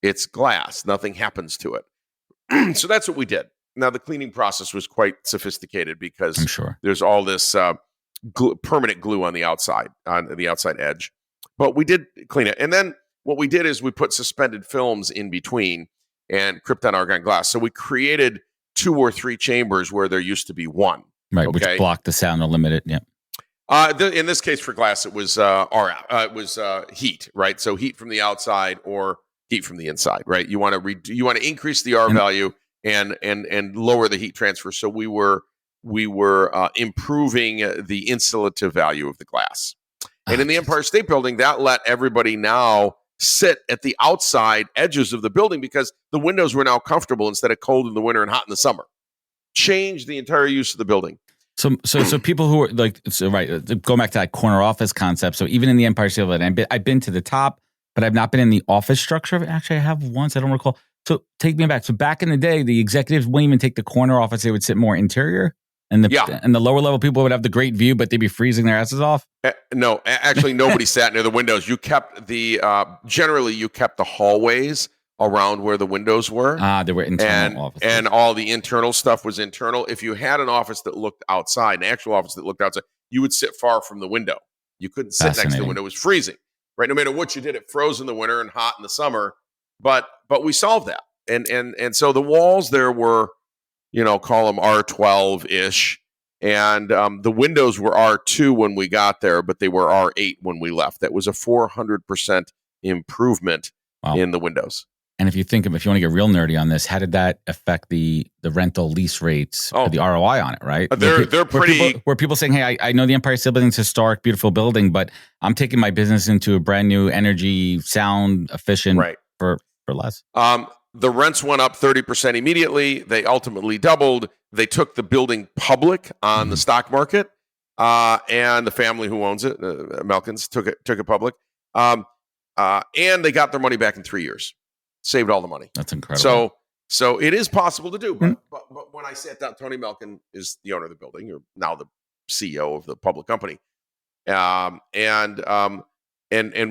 It's glass. Nothing happens to it. So that's what we did. Now, the cleaning process was quite sophisticated because I'm sure there's all this permanent glue on the outside edge. But we did clean it. And then what we did is we put suspended films in between and krypton argon glass. So we created 2 or 3 chambers where there used to be one. Right, okay? Which blocked the sound or limited. Yeah. In this case for glass, it was heat, right? So heat from the outside or heat from the inside, right? You want to increase the R value and lower the heat transfer. So we were improving the insulative value of the glass. And in the Empire State Building, that let everybody now sit at the outside edges of the building because the windows were now comfortable instead of cold in the winter and hot in the summer. Changed the entire use of the building. So people who are like, so right, going back to that corner office concept. So even in the Empire State Building, I've been to the top, but I've not been in the office structure. Actually, I have once. I don't recall. So take me back. So back in the day, the executives wouldn't even take the corner office. They would sit more interior. And the lower level people would have the great view, but they'd be freezing their asses off. No, actually, nobody sat near the windows. You kept generally you kept the hallways around where the windows were. There were internal offices. And all the internal stuff was internal. If you had an office that looked outside, an actual office that looked outside, you would sit far from the window. You couldn't sit next to the window. It was freezing, right? No matter what you did, it froze in the winter and hot in the summer. But we solved that. And so the walls there were, call them R12-ish. And the windows were R2 when we got there, but they were R8 when we left. That was a 400% improvement in the windows. And if you want to get real nerdy on this, how did that affect the rental lease rates or the ROI on it, right? They're pretty... Were people saying, hey, I know the Empire State Building's historic, beautiful building, but I'm taking my business into a brand new energy, sound, efficient for less? The rents went up 30% immediately. They ultimately doubled. They took the building public on the stock market, and the family who owns it, Melkins, took it public. And they got their money back in 3 years. Saved all the money. That's incredible. So it is possible to do. But when I sat down, Tony Melkin is the owner of the building, or now the CEO of the public company. And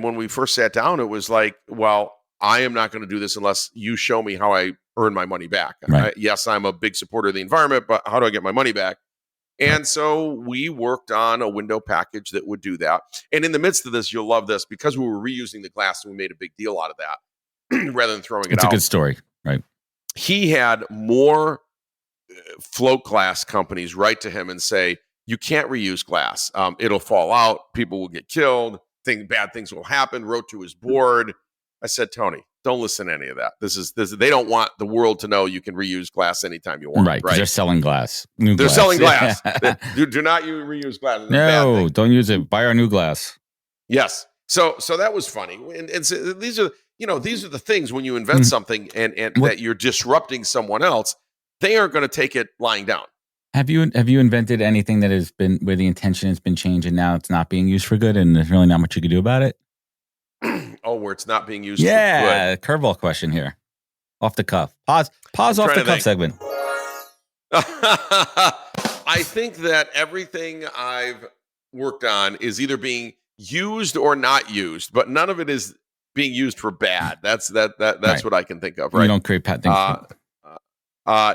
when we first sat down, it was like, well, I am not going to do this unless you show me how I earn my money back. Right. Yes, I'm a big supporter of the environment, but how do I get my money back? And so we worked on a window package that would do that. And in the midst of this, you'll love this, because we were reusing the glass and we made a big deal out of that rather than throwing it out. It's a good story, right? He had more float glass companies write to him and say, you can't reuse glass. It'll fall out. People will get killed. Bad things will happen. Wrote to his board. I said, Tony, don't listen to any of that. This. They don't want the world to know you can reuse glass anytime you want. Right. They're selling glass. They're selling glass. Do not reuse glass. No, don't use it. Buy our new glass. Yes. So that was funny. And so these are the things when you invent something and that you're disrupting someone else, they aren't going to take it lying down. Have you invented anything that has been where the intention has been changed and now it's not being used for good and there's really not much you can do about it? Where it's not being used for good. Curveball question here. Off the cuff. Pause off the cuff segment. I think that everything I've worked on is either being used or not used, but none of it is being used for bad. That's right. What I can think of, right? You don't create bad things.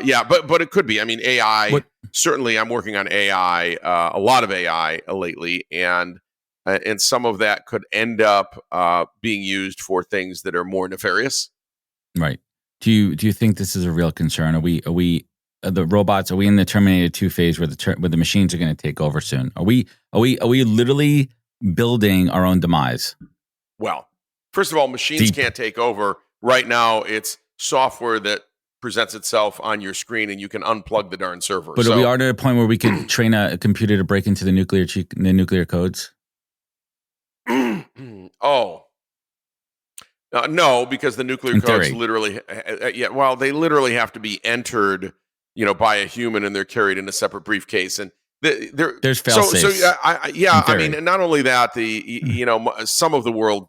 Yeah, but it could be. I mean, AI, certainly I'm working on AI, a lot of AI lately, and some of that could end up being used for things that are more nefarious. Right. Do you think this is a real concern? Are we the robots? Are we in the Terminator 2 phase where the machines are going to take over soon? Are we literally building our own demise? Well, first of all, machines can't take over. Right now, it's software that presents itself on your screen, and you can unplug the darn server. But we are at a point where we can train a computer to break into the nuclear codes. No, because the nuclear codes literally, they literally have to be entered, by a human, and they're carried in a separate briefcase, and there's fail-safes. I mean, not only that, some of the world,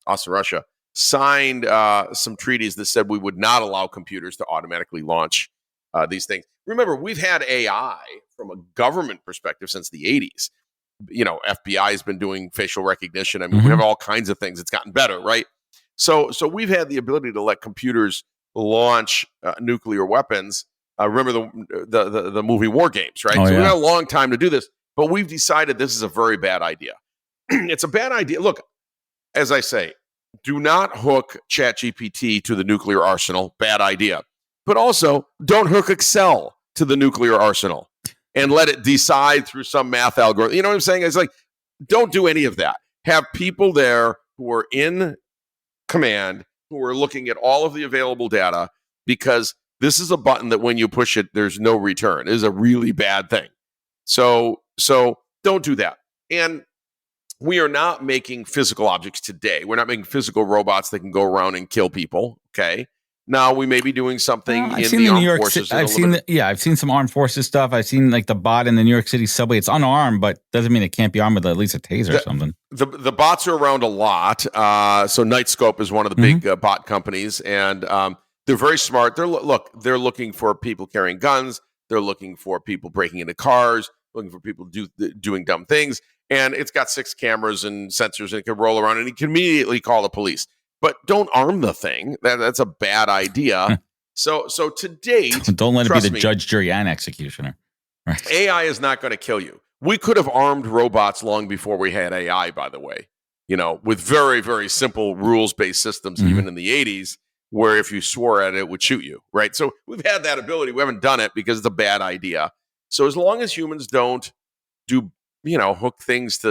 us, Russia, signed some treaties that said we would not allow computers to automatically launch these things. Remember, we've had AI from a government perspective since the 80s. FBI has been doing facial recognition. I mean, we have all kinds of things. It's gotten better, right? So we've had the ability to let computers launch nuclear weapons. Remember the movie War Games, right? We've had a long time to do this, but we've decided this is a very bad idea. It's a bad idea. Look, as I say, do not hook ChatGPT to the nuclear arsenal. Bad idea. But also, don't hook Excel to the nuclear arsenal and let it decide through some math algorithm. You know what I'm saying? It's like, don't do any of that. Have people there who are in command, who are looking at all of the available data, because this is a button that when you push it, there's no return. It is a really bad thing. So don't do that. And we are not making physical objects today. We're not making physical robots that can go around and kill people. Okay. Now we may be doing something I've in seen the New armed York forces. I've seen some armed forces stuff. I've seen like the bot in the New York City subway. It's unarmed, but doesn't mean it can't be armed with at least a taser or something. The bots are around a lot. So Nightscope is one of the big bot companies, and they're very smart. They're looking for people carrying guns. They're looking for people breaking into cars, looking for people doing dumb things. And it's got 6 cameras and sensors, and it can roll around, and it can immediately call the police. But don't arm the thing. That's a bad idea. So to date, don't let it be the judge, jury, and executioner. Right. AI is not going to kill you. We could have armed robots long before we had AI, by the way, with very, very simple rules-based systems, even in the 80s, where if you swore at it, it would shoot you, right? So we've had that ability. We haven't done it because it's a bad idea. So as long as humans don't do, hook things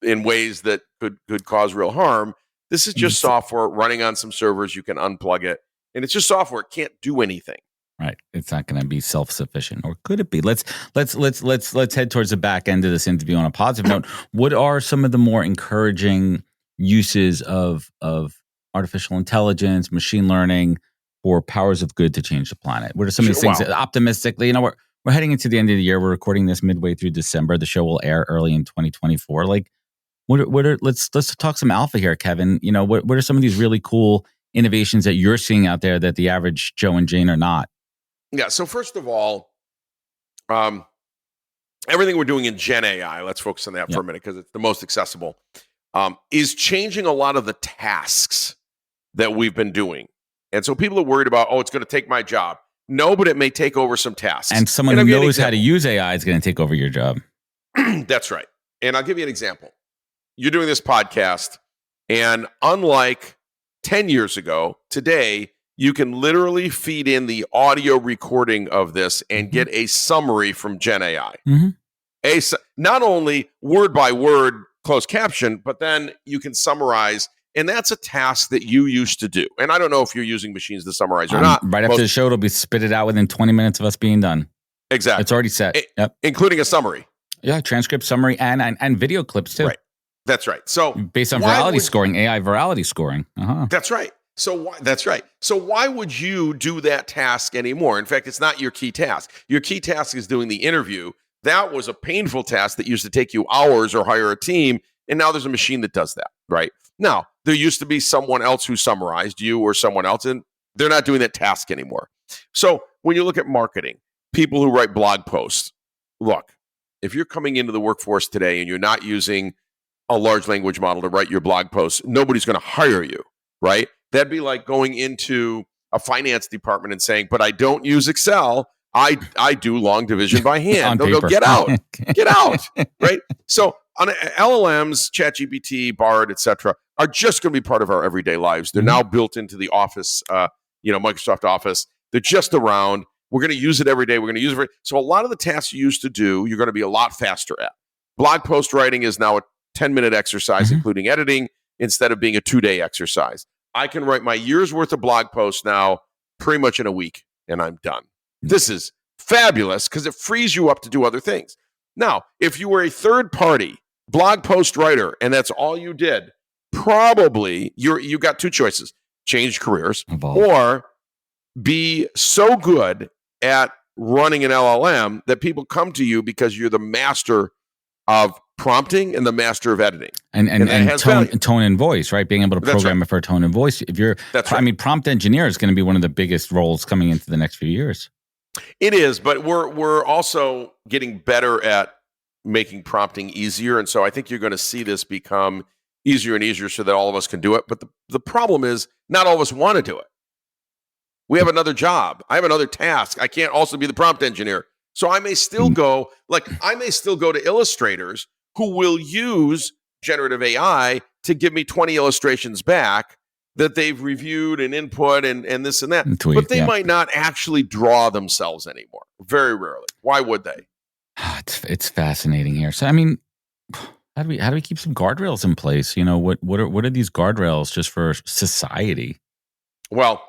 in ways that could cause real harm, this is just software running on some servers. You can unplug it, and it's just software. It can't do anything. Right. It's not going to be self-sufficient, or could it be? Let's head towards the back end of this interview on a positive note. What are some of the more encouraging uses of artificial intelligence, machine learning, for powers of good to change the planet? What are some of these things that optimistically, we're heading into the end of the year. We're recording this midway through December. The show will air early in 2024. Like, let's talk some alpha here, Kevin. What are some of these really cool innovations that you're seeing out there that the average Joe and Jane are not? Yeah. So first of all, everything we're doing in Gen AI, let's focus on that for a minute because it's the most accessible, is changing a lot of the tasks that we've been doing. And so people are worried about, it's going to take my job. No, but it may take over some tasks. And someone who knows how to use AI is going to take over your job. That's right. And I'll give you an example. You're doing this podcast, and unlike 10 years ago, today, you can literally feed in the audio recording of this and get a summary from Gen AI. Not only word by word closed caption, but then you can summarize. And that's a task that you used to do. And I don't know if you're using machines to summarize or not. Right after the show, it'll be spitted out within 20 minutes of us being done. Exactly. It's already set. Including a summary. Yeah, transcript, summary, and video clips too. Right. That's right. So based on virality scoring, AI virality scoring. That's right. That's right. So why would you do that task anymore? In fact, it's not your key task. Your key task is doing the interview. That was a painful task that used to take you hours or hire a team. And now there's a machine that does that, right? Now, there used to be someone else who summarized, you or someone else, and they're not doing that task anymore. So when you look at marketing, people who write blog posts, look, if you're coming into the workforce today and you're not using a large language model to write your blog posts, nobody's going to hire you, right? That'd be like going into a finance department and saying, but I don't use Excel. I do long division by hand. They'll go, get out, right? So on LLMs, ChatGPT, Bard, etc., are just going to be part of our everyday lives. They're now built into the Office, Microsoft Office. They're just around. We're going to use it every day. We're going to use it. So a lot of the tasks you used to do, you're going to be a lot faster at. Blog post writing is now a 10-minute exercise, including editing, instead of being a 2-day exercise. I can write my year's worth of blog posts now pretty much in a week, and I'm done. This is fabulous because it frees you up to do other things. Now, if you were a third-party blog post writer and that's all you did, probably you got 2 choices: change careers or be so good at running an LLM that people come to you because you're the master of prompting and the master of editing. And tone and voice, right? Being able to program it for tone and voice. Prompt engineer is going to be one of the biggest roles coming into the next few years. It is, but we're also getting better at making prompting easier. And so I think you're going to see this become easier and easier so that all of us can do it. But the problem is not all of us want to do it. We have another job. I have another task. I can't also be the prompt engineer. So I may still go to illustrators who will use generative AI to give me 20 illustrations back that they've reviewed and input and this and that. But they might not actually draw themselves anymore. Very rarely. Why would they? It's fascinating here. So, I mean, how do we keep some guardrails in place? What are these guardrails just for society? Well,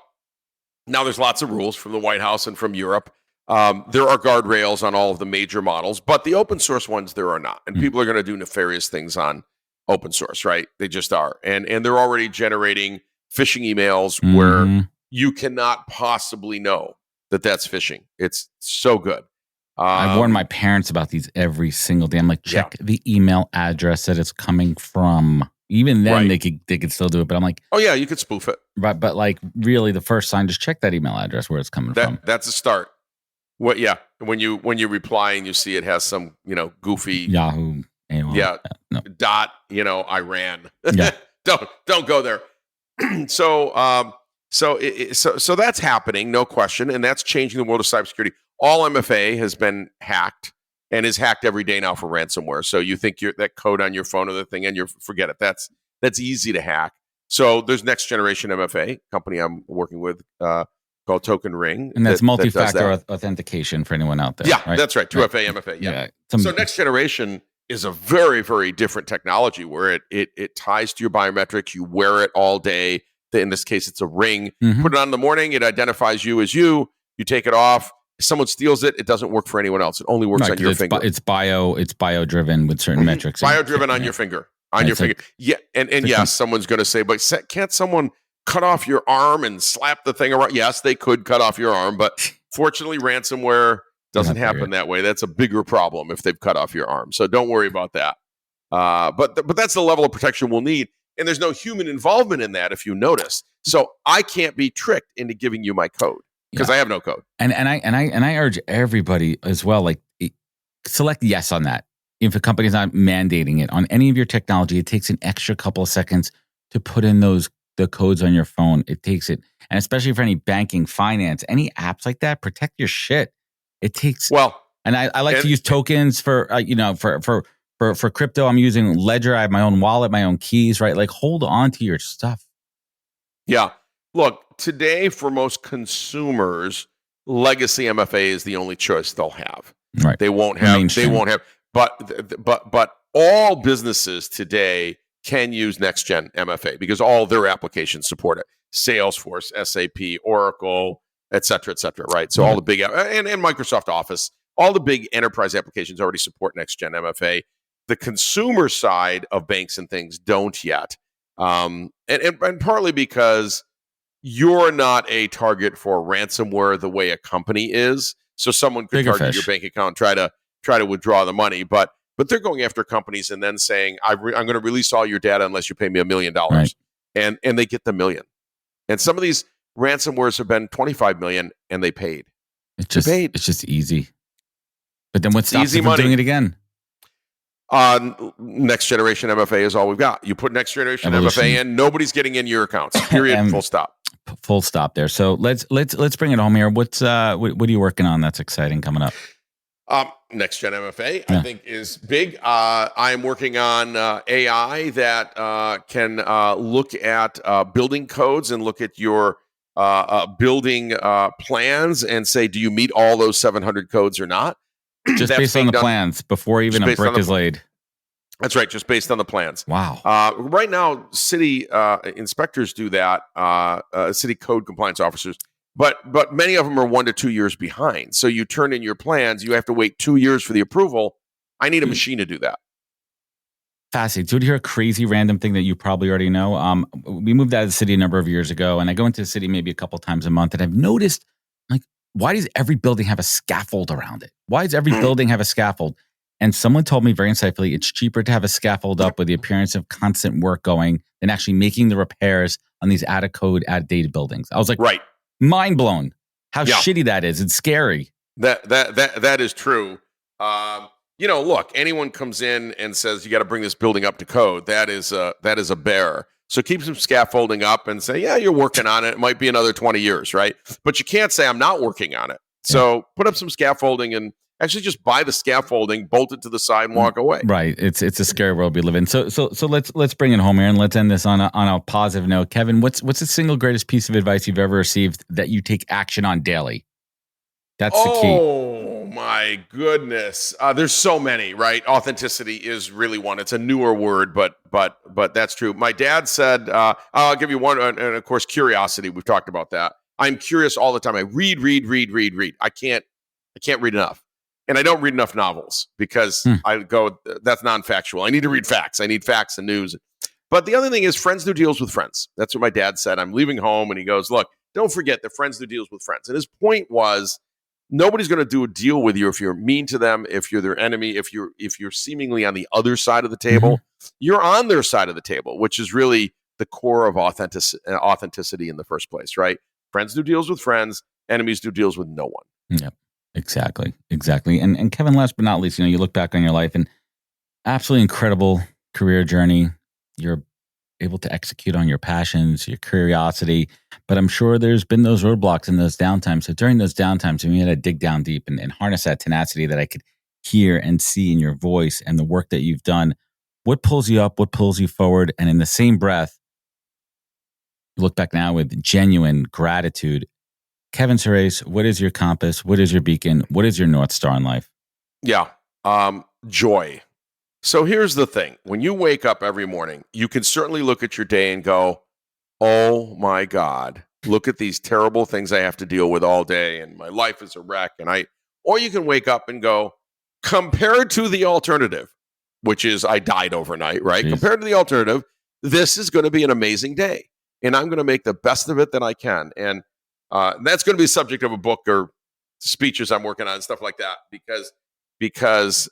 now there's lots of rules from the White House and from Europe. There are guardrails on all of the major models, but the open source ones there are not. And people are going to do nefarious things on open source, right? They just are. And they're already generating phishing emails where you cannot possibly know that that's phishing. It's so good. I warn my parents about these every single day. I'm like, check the email address that it's coming from. Even then, they could still do it. But I'm like, oh yeah, you could spoof it. But like, really, the first sign, just check that email address where it's coming from. That's a start. What? Yeah, when you reply and you see it has some goofy Yahoo, AOL, dot Iran. Yeah. don't go there. So that's happening, no question, and that's changing the world of cybersecurity. All MFA has been hacked and is hacked every day now for ransomware. So you think that code on your phone or the thing, and you forget it. That's easy to hack. So there's next generation MFA company I'm working with called Token Ring, and that's multi-factor authentication for anyone out there. Yeah, right? That's right. 2FA MFA. Yeah. So next generation is a very, very different technology where it ties to your biometrics. You wear it all day. In this case, it's a ring. Put it on in the morning. It identifies you as you. You take it off. If someone steals it, it doesn't work for anyone else. It only works on your finger. It's bio driven with certain metrics. Bio driven on your finger. On your finger. Yeah. And yes, someone's going to say, but can't someone cut off your arm and slap the thing around? Yes, they could cut off your arm, but fortunately, ransomware doesn't happen that way. That's a bigger problem if they've cut off your arm. So don't worry about that. But that's the level of protection we'll need. And there's no human involvement in that, if you notice. So I can't be tricked into giving you my code because I have no code. And I urge everybody as well, like, select yes on that. If a company's not mandating it on any of your technology, it takes an extra couple of seconds to put in the codes on your phone. It takes it, and especially for any banking, finance, any apps like that, protect your shit. It takes and I like to use tokens for for crypto. I'm using Ledger. I have my own wallet, my own keys, right? Like, hold on to your stuff. Yeah. Look, today for most consumers, legacy MFA is the only choice they'll have. Right. They won't have. But all businesses today can use next gen MFA because all their applications support it. Salesforce, SAP, Oracle, et cetera, right? So all the big and Microsoft Office, all the big enterprise applications already support next gen MFA. The consumer side of banks and things don't yet, and partly because you're not a target for ransomware the way a company is. So someone could target your bank account, try to withdraw the money, but they're going after companies and then saying, I'm going to release all your data unless you pay me $1 million, right. and they get the $1 million. And some of these ransomwares have been 25 million, and they paid. It's just easy. But then what stops them from doing it again? Next generation MFA is all we've got. You put next generation MFA in, nobody's getting in your accounts. Period. Full stop. Full stop there. So let's bring it home here. What are you working on that's exciting coming up? Next gen MFA, I think, is big. I am working on AI that can look at building codes and look at your building plans and say, do you meet all those 700 codes or not? Just based on the plans before even a brick is laid. That's right, just based on the plans. Wow. Right now, city inspectors do that, city code compliance officers, but many of them are 1 to 2 years behind. So you turn in your plans, you have to wait 2 years for the approval. I need a machine to do that. Fascinating. So, to hear a crazy random thing that you probably already know, we moved out of the city a number of years ago, and I go into the city maybe a couple times a month, and I've noticed, like, why does every building have a scaffold around it? Why does every building have a scaffold? And someone told me very insightfully, it's cheaper to have a scaffold up with the appearance of constant work going than actually making the repairs on these out-of-code, out-of-date buildings. I was like, right. Mind blown. How shitty that is. It's scary. That is true. Look, anyone comes in and says you got to bring this building up to code. That is a bear. So keep some scaffolding up and say, yeah, you're working on it. It might be another 20 years, right? But you can't say I'm not working on it. So put up some scaffolding and actually just buy the scaffolding, bolt it to the side, and walk away. Right. It's a scary world we live in. So let's bring it home here and let's end this on a positive note. Kevin, what's the single greatest piece of advice you've ever received that you take action on daily? That's the key. Oh my goodness. There's so many, right? Authenticity is really one. It's a newer word, but that's true. My dad said, I'll give you one, and of course, curiosity. We've talked about that. I'm curious all the time. I read. I can't read enough. And I don't read enough novels because I go, that's non-factual. I need to read facts. I need facts and news. But the other thing is friends do deals with friends. That's what my dad said. I'm leaving home and he goes, look, don't forget that friends do deals with friends. And his point was, nobody's going to do a deal with you if you're mean to them, if you're their enemy, if you're seemingly on the other side of the table. You're on their side of the table, which is really the core of authenticity in the first place, right? Friends do deals with friends. Enemies do deals with no one. Yep. Exactly. And Kevin, last but not least, you look back on your life and absolutely incredible career journey. You're able to execute on your passions, your curiosity, but I'm sure there's been those roadblocks and those downtimes. So during those downtimes, you had to dig down deep and harness that tenacity that I could hear and see in your voice and the work that you've done. What pulls you up? What pulls you forward? And in the same breath, you look back now with genuine gratitude. Kevin Cerase, what is your compass? What is your beacon? What is your North Star in life? Yeah. Joy. So here's the thing. When you wake up every morning, you can certainly look at your day and go, oh my God, look at these terrible things I have to deal with all day and my life is a wreck. Or you can wake up and go, compared to the alternative, which is I died overnight, right? Jeez. Compared to the alternative, this is going to be an amazing day. And I'm going to make the best of it that I can. And that's going to be the subject of a book or speeches I'm working on and stuff like that because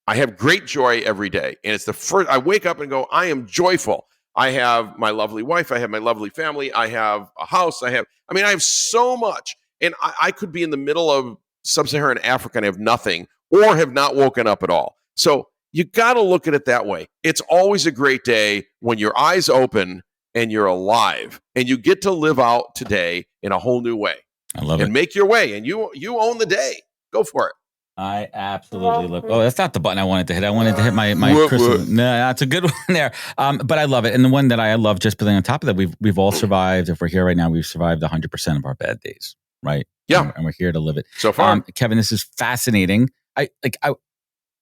I have great joy every day. And it's the first, I wake up and go, I am joyful. I have my lovely wife. I have my lovely family. I have a house. I have so much. And I could be in the middle of sub-Saharan Africa and have nothing or have not woken up at all. So you got to look at it that way. It's always a great day when your eyes open and you're alive and you get to live out today in a whole new way. I love it. And make your way and you own the day. Go for it. I absolutely love. Oh, that's not the button I wanted to hit. I wanted to hit my crystal. No, that's a good one there. But I love it, and the one that I love, just putting on top of that, we've all survived. If we're here right now, we've survived 100% of our bad days, right? Yeah, and we're here to live it so far. Kevin, this is fascinating.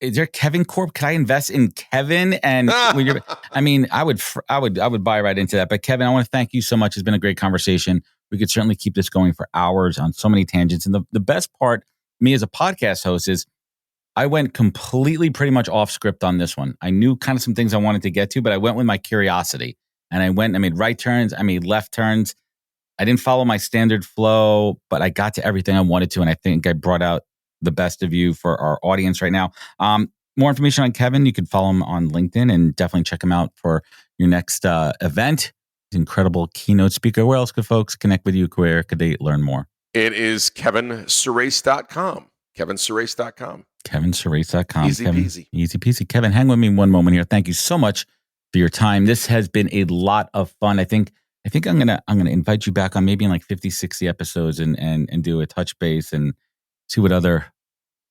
Is there Kevin Corp? Could I invest in Kevin? And I would buy right into that. But Kevin, I want to thank you so much. It's been a great conversation. We could certainly keep this going for hours on so many tangents. And the best part, me as a podcast host, is I went completely pretty much off script on this one. I knew kind of some things I wanted to get to, but I went with my curiosity. And I made right turns. I made left turns. I didn't follow my standard flow, but I got to everything I wanted to. And I think I brought out the best of you for our audience right now. More information on Kevin, you can follow him on LinkedIn and definitely check him out for your next event. He's an incredible keynote speaker. Where else could folks connect with you? Where could they learn more? It is KevinCerase.com. KevinCerase.com. KevinCerase.com. Easy peasy. Easy peasy. Kevin, hang with me one moment here. Thank you so much for your time. This has been a lot of fun. I think I'm gonna invite you back on maybe in like 50, 60 episodes and do a touch base and see what other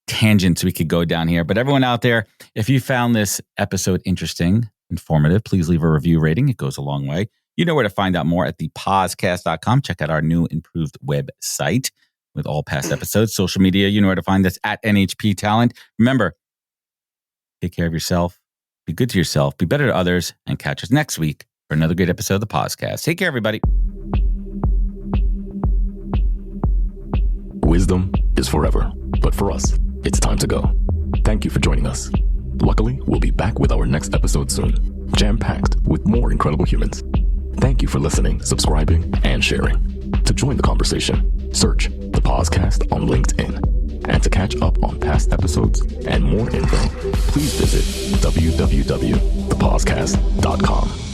tangents we could go down here. But everyone out there, if you found this episode interesting, informative, please leave a review rating. It goes a long way. You know where to find out more at thepodcast.com. Check out our new improved website with all past episodes. Social media, you know where to find us at NHP Talent. Remember, take care of yourself, be good to yourself, be better to others, and catch us next week for another great episode of the podcast. Take care, everybody. Wisdom is forever, but for us, it's time to go. Thank you for joining us. Luckily, we'll be back with our next episode soon, jam-packed with more incredible humans. Thank you for listening, subscribing, and sharing. To join the conversation, search The Podcast on LinkedIn. And to catch up on past episodes and more info, please visit www.thepodcast.com.